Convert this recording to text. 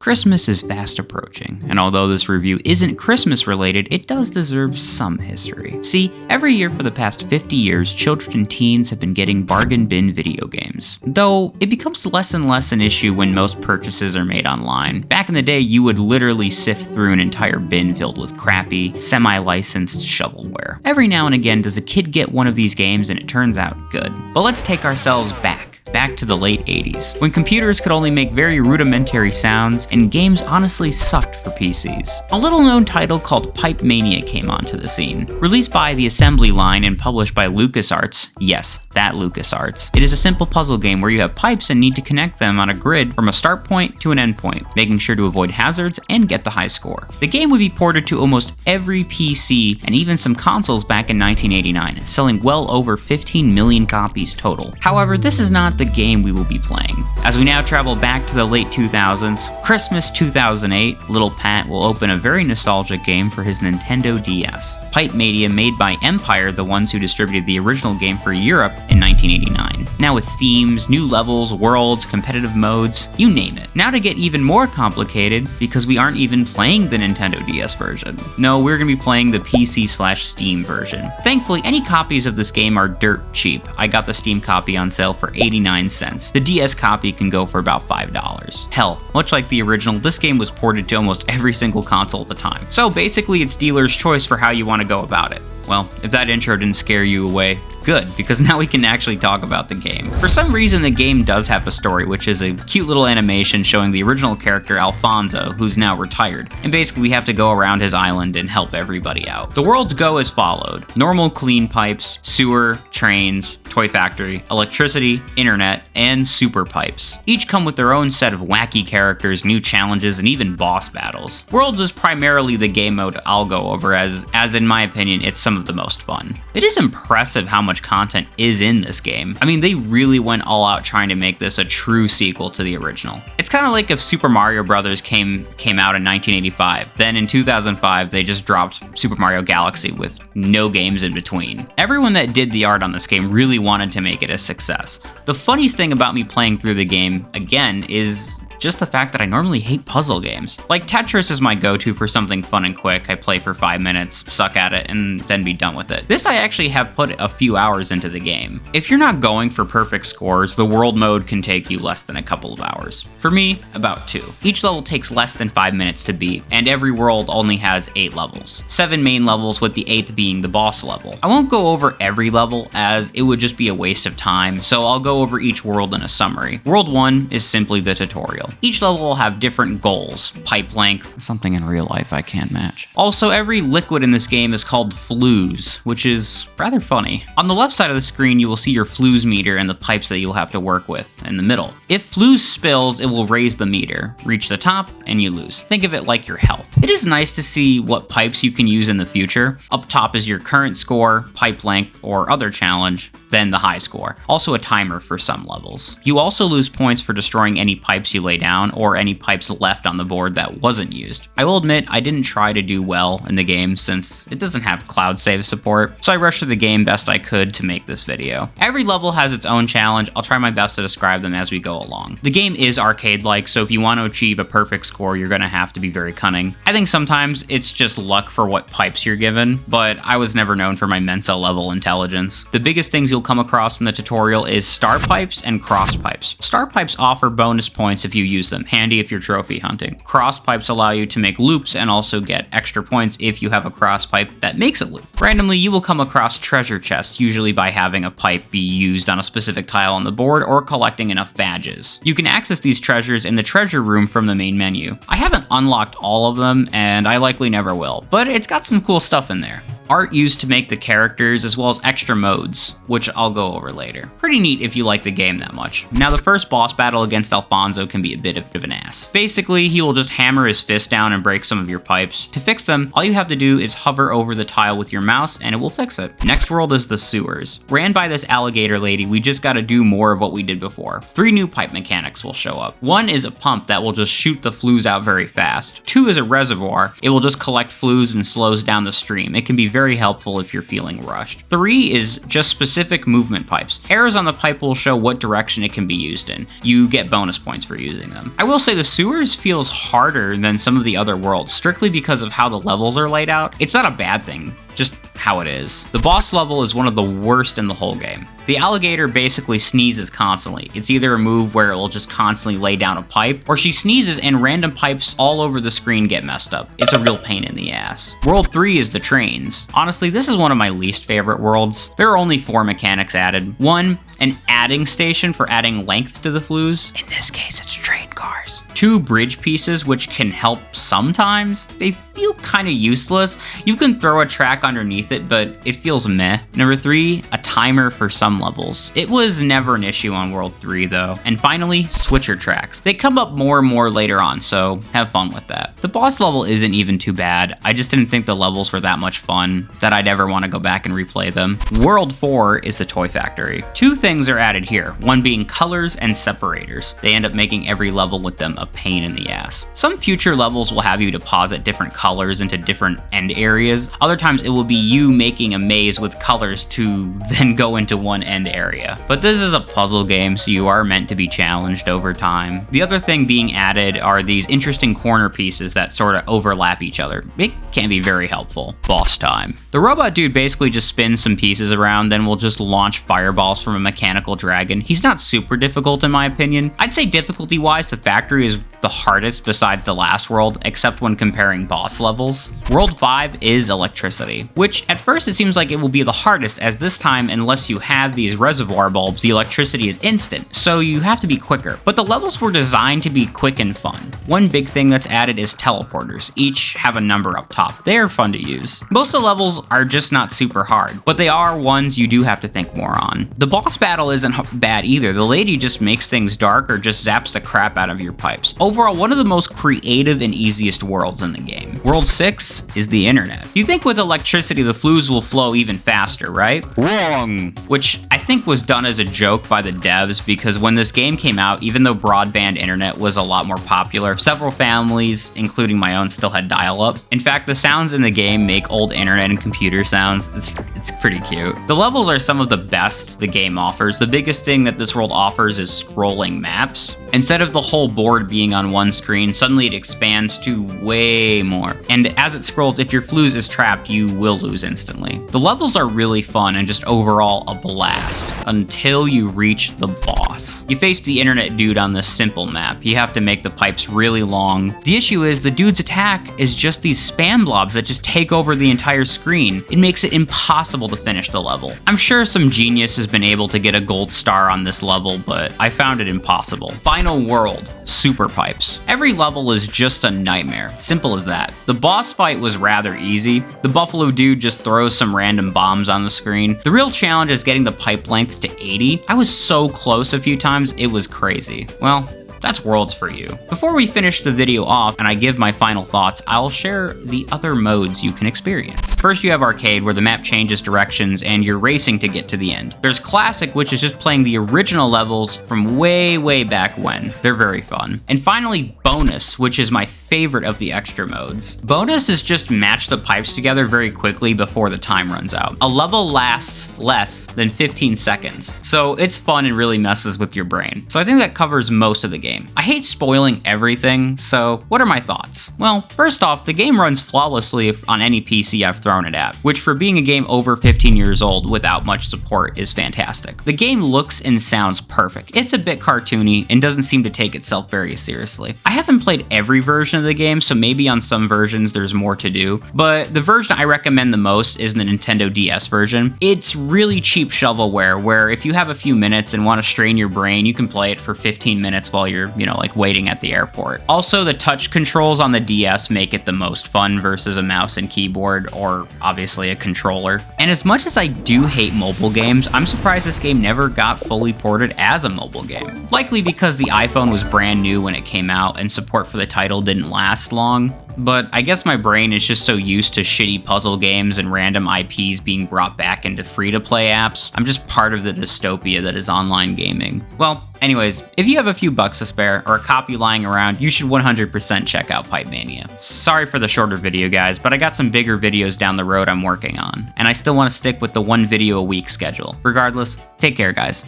Christmas is fast approaching, and although this review isn't Christmas related, it does deserve some history. See, every year for the past 50 years, children and teens have been getting bargain bin video games. Though, it becomes less and less an issue when most purchases are made online. Back in the day, you would literally sift through an entire bin filled with crappy, semi-licensed shovelware. Every now and again does a kid get one of these games and it turns out good. But let's take ourselves back to the late 80s, when computers could only make very rudimentary sounds and games honestly sucked for PCs. A little known title called Pipe Mania came onto the scene. Released by the assembly line and published by LucasArts, yes, that LucasArts. It is a simple puzzle game where you have pipes and need to connect them on a grid from a start point to an end point, making sure to avoid hazards and get the high score. The game would be ported to almost every PC and even some consoles back in 1989, selling well over 15 million copies total. However, this is not the game we will be playing. As we now travel back to the late 2000s, Christmas 2008, little Pat will open a very nostalgic game for his Nintendo DS. Pipe Mania, made by Empire, the ones who distributed the original game for Europe in 1989. Now with themes, new levels, worlds, competitive modes, you name it. Now to get even more complicated, because we aren't even playing the Nintendo DS version. No, we're going to be playing the PC/Steam version. Thankfully, any copies of this game are dirt cheap. I got the Steam copy on sale for 89 cents. The DS copy can go for about $5. Hell, much like the original, this game was ported to almost every single console at the time. So basically, it's dealer's choice for how you want to go about it. Well, if that intro didn't scare you away, good, because now we can actually talk about the game. For some reason, the game does have a story, which is a cute little animation showing the original character Alfonzo, who's now retired, and basically we have to go around his island and help everybody out. The worlds go as followed: normal clean pipes, sewer, trains, toy factory, electricity, internet, and super pipes. Each come with their own set of wacky characters, new challenges, and even boss battles. Worlds is primarily the game mode I'll go over, as in my opinion, it's some of the most fun. It is impressive how much content is in this game. I mean, they really went all out trying to make this a true sequel to the original. It's kind of like if Super Mario Bros. came out in 1985, then in 2005 they just dropped Super Mario Galaxy with no games in between. Everyone that did the art on this game really wanted to make it a success. The funniest thing about me playing through the game, again, is just the fact that I normally hate puzzle games. Like Tetris is my go-to for something fun and quick. I play for 5 minutes, suck at it, and then be done with it. This I actually have put a few hours into the game. If you're not going for perfect scores, the world mode can take you less than a couple of hours. For me, about 2. Each level takes less than 5 minutes to beat, and every world only has 8 levels. 7 main levels, with the 8th being the boss level. I won't go over every level, as it would just be a waste of time, so I'll go over each world in a summary. World 1 is simply the tutorial. Each level will have different goals, pipe length, something in real life I can't match. Also, every liquid in this game is called flues, which is rather funny. On the left side of the screen, you will see your flues meter and the pipes that you'll have to work with in the middle. If flues spills, it will raise the meter, reach the top, and you lose. Think of it like your health. It is nice to see what pipes you can use in the future. Up top is your current score, pipe length, or other challenge, then the high score. Also a timer for some levels. You also lose points for destroying any pipes you lay down, or any pipes left on the board that wasn't used. I will admit, I didn't try to do well in the game since it doesn't have cloud save support, so I rushed through the game best I could to make this video. Every level has its own challenge. I'll try my best to describe them as we go along. The game is arcade-like, so if you want to achieve a perfect score, you're gonna have to be very cunning. I think sometimes it's just luck for what pipes you're given, but I was never known for my Mensa level intelligence. The biggest things you'll come across in the tutorial is star pipes and cross pipes. Star pipes offer bonus points if you use them, handy if you're trophy hunting. Cross pipes allow you to make loops and also get extra points if you have a cross pipe that makes a loop. Randomly, you will come across treasure chests, usually by having a pipe be used on a specific tile on the board or collecting enough badges. You can access these treasures in the treasure room from the main menu. I haven't unlocked all of them, and I likely never will, but it's got some cool stuff in there. Art used to make the characters, as well as extra modes, which I'll go over later. Pretty neat if you like the game that much. Now, the first boss battle against Alfonzo can be a bit of an ass. Basically, he will just hammer his fist down and break some of your pipes. To fix them, all you have to do is hover over the tile with your mouse and it will fix it. Next world is the sewers. Ran by this alligator lady, we just gotta do more of what we did before. 3 new pipe mechanics will show up. 1 is a pump that will just shoot the flues out very fast. 2 is a reservoir. It will just collect flues and slows down the stream. It can be very helpful if you're feeling rushed. 3 is just specific movement pipes. Arrows on the pipe will show what direction it can be used in. You get bonus points for using them. I will say the sewers feels harder than some of the other worlds, strictly because of how the levels are laid out. It's not a bad thing, just how it is. The boss level is one of the worst in the whole game. The alligator basically sneezes constantly. It's either a move where it will just constantly lay down a pipe, or she sneezes and random pipes all over the screen get messed up. It's a real pain in the ass. World 3 is the trains. Honestly, this is one of my least favorite worlds. There are only 4 mechanics added. 1, an adding station for adding length to the flues. In this case, it's train cars. 2 bridge pieces, which can help sometimes. They feel kind of useless. You can throw a track underneath it, but it feels meh. Number 3, a timer for some levels. It was never an issue on World 3 though. And finally, switcher tracks. They come up more and more later on, so have fun with that. The boss level isn't even too bad. I just didn't think the levels were that much fun that I'd ever want to go back and replay them. World 4 is the toy factory. 2 things are added here, one being colors and separators. They end up making every level with them a pain in the ass. Some future levels will have you deposit different colors into different end areas. Other times it will be you making a maze with colors to then go into one end area. But this is a puzzle game, so you are meant to be challenged over time. The other thing being added are these interesting corner pieces that sort of overlap each other. It can be very helpful. Boss time. The robot dude basically just spins some pieces around, then will just launch fireballs from a mechanical dragon. He's not super difficult in my opinion. I'd say difficulty wise, the factory is the hardest besides the last world, except when comparing boss levels. World 5 is electricity, which at first it seems like it will be the hardest, as this time, unless you have these reservoir bulbs, the electricity is instant, so you have to be quicker. But the levels were designed to be quick and fun. One big thing that's added is teleporters. Each have a number up top. They are fun to use. Most of the levels are just not super hard, but they are ones you do have to think more on. The boss battle isn't bad either. The lady just makes things dark or just zaps the crap out of your pipes. Overall, one of the most creative and easiest worlds in the game. World 6 is the internet. You think with electricity the flues will flow even faster, right? Wrong! Which I think was done as a joke by the devs, because when this game came out, even though broadband internet was a lot more popular, several families, including my own, still had dial-up. In fact, the sounds in the game make old internet and computer sounds. It's pretty cute. The levels are some of the best the game offers. The biggest thing that this world offers is scrolling maps. Instead of the whole board being on one screen, suddenly it expands to way more. And as it scrolls, if your flues is trapped, you will lose instantly. The levels are really fun and just overall a blast until you reach the boss. You face the internet dude on this simple map. You have to make the pipes really long. The issue is the dude's attack is just these spam blobs that just take over the entire screen. It makes it impossible to finish the level. I'm sure some genius has been able to get a gold star on this level, but I found it impossible. Final world, super pipes. Every level is just a nightmare. Simple as that. The boss fight was rather easy. The buffalo dude just throws some random bombs on the screen. The real challenge is getting the pipe length to 80. I was so close a few times, it was crazy. Well, that's worlds for you. Before we finish the video off and I give my final thoughts, I'll share the other modes you can experience. First, you have arcade, where the map changes directions and you're racing to get to the end. There's classic, which is just playing the original levels from way back when. They're very fun. And finally, bonus, which is my favorite of the extra modes. Bonus is just match the pipes together very quickly before the time runs out. A level lasts less than 15 seconds, so it's fun and really messes with your brain. So I think that covers most of the game. I hate spoiling everything, so what are my thoughts? Well, first off, the game runs flawlessly on any PC I've thrown it at, which for being a game over 15 years old without much support is fantastic. The game looks and sounds perfect. It's a bit cartoony and doesn't seem to take itself very seriously. I haven't played every version of the game, so maybe on some versions there's more to do, but the version I recommend the most is the Nintendo DS version. It's really cheap shovelware, where if you have a few minutes and want to strain your brain, you can play it for 15 minutes while you're, like waiting at the airport. Also, the touch controls on the DS make it the most fun versus a mouse and keyboard, or obviously a controller. And as much as I do hate mobile games, I'm surprised this game never got fully ported as a mobile game. Likely because the iPhone was brand new when it came out and support for the title didn't last long. But I guess my brain is just so used to shitty puzzle games and random IPs being brought back into free-to-play apps. I'm just part of the dystopia that is online gaming. Well, Anyways, if you have a few bucks to spare or a copy lying around, you should 100% check out Pipe Mania. Sorry for the shorter video, guys, but I got some bigger videos down the road I'm working on, and I still want to stick with the 1 video a week schedule. Regardless, take care, guys.